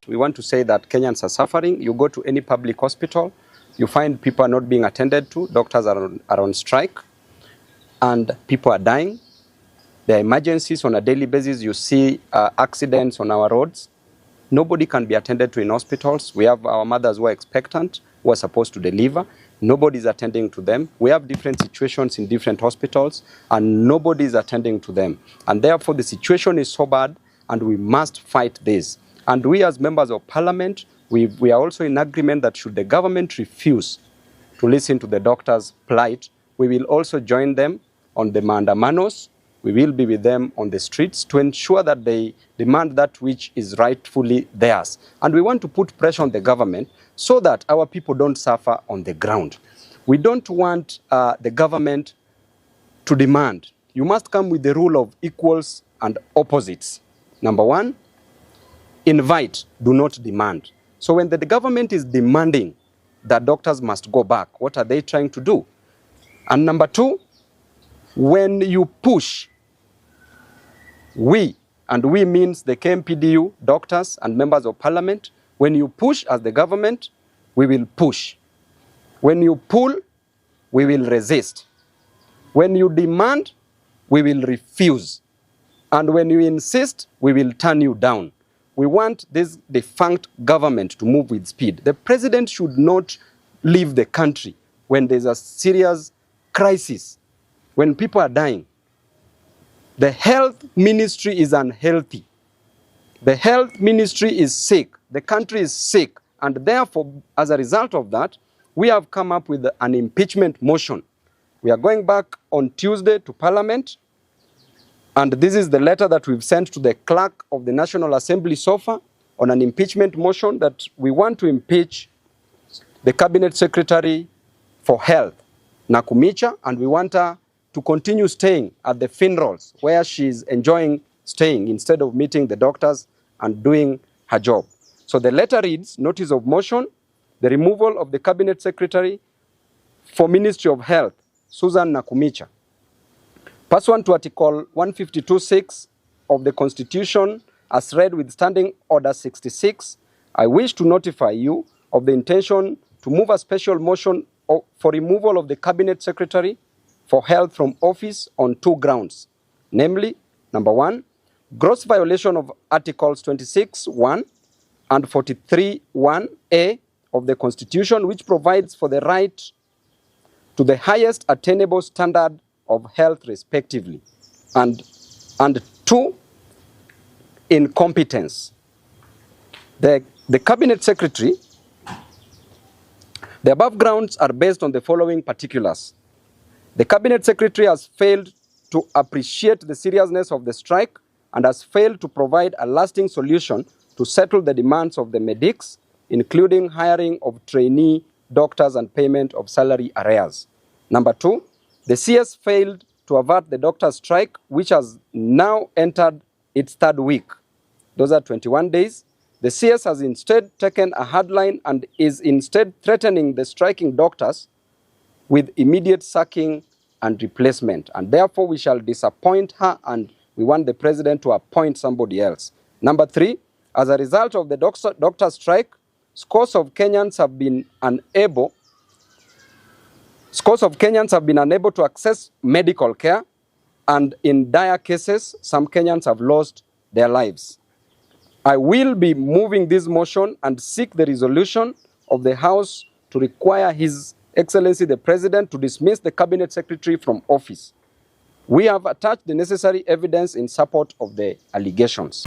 We want to say that Kenyans are suffering. You go to any public hospital, you find people are not being attended to, doctors are on strike, and people are dying. There are emergencies on a daily basis. You see accidents on our roads. Nobody can be attended to in hospitals. We have our mothers who are expectant, who are supposed to deliver. Nobody is attending to them. We have different situations in different hospitals, and nobody is attending to them. And therefore, the situation is so bad, and we must fight this. And we as members of parliament, we are also in agreement that should the government refuse to listen to the doctors' plight, we will also join them on the maandamanos. We will be with them on the streets to ensure that they demand that which is rightfully theirs. And we want to put pressure on the government so that our people don't suffer on the ground. We don't want the government to demand. You must come with the rule of equals and opposites. Number one, invite, do not demand. So when the government is demanding that doctors must go back, what are they trying to do? And number two, when you push, we means the KMPDU, doctors and members of parliament, when you push as the government, we will push. When you pull, we will resist. When you demand, we will refuse. And when you insist, we will turn you down. We want this defunct government to move with speed. The president should not leave the country when there's a serious crisis, when people are dying. The health ministry is unhealthy. The health ministry is sick. The country is sick. And therefore, as a result of that, we have come up with an impeachment motion. We are going back on Tuesday to Parliament. And this is the letter that we've sent to the clerk of the National Assembly so far on an impeachment motion that we want to impeach the Cabinet Secretary for Health, Nakumicha, and we want her to continue staying at the funerals where she's enjoying staying instead of meeting the doctors and doing her job. So the letter reads, notice of motion, the removal of the Cabinet Secretary for Ministry of Health, Susan Nakumicha. Pursuant to Article 152(6) of the Constitution, as read with Standing Order 66, I wish to notify you of the intention to move a special motion for removal of the Cabinet Secretary for Health from office on two grounds. Namely, number one, gross violation of Articles 26(1) and 43(1)(a) of the Constitution, which provides for the right to the highest attainable standard of health respectively. And two, incompetence. The Cabinet Secretary, the above grounds are based on the following particulars. The Cabinet Secretary has failed to appreciate the seriousness of the strike and has failed to provide a lasting solution to settle the demands of the medics, including hiring of trainee doctors and payment of salary arrears. Number two, the CS failed to avert the doctors' strike, which has now entered its third week. Those are 21 days. The CS has instead taken a hard line and is instead threatening the striking doctors with immediate sacking and replacement. And therefore, we shall disappoint her and we want the president to appoint somebody else. Number three, as a result of the doctor strike, scores of Kenyans have been unable to access medical care, and in dire cases, some Kenyans have lost their lives. I will be moving this motion and seek the resolution of the House to require His Excellency the President to dismiss the Cabinet Secretary from office. We have attached the necessary evidence in support of the allegations.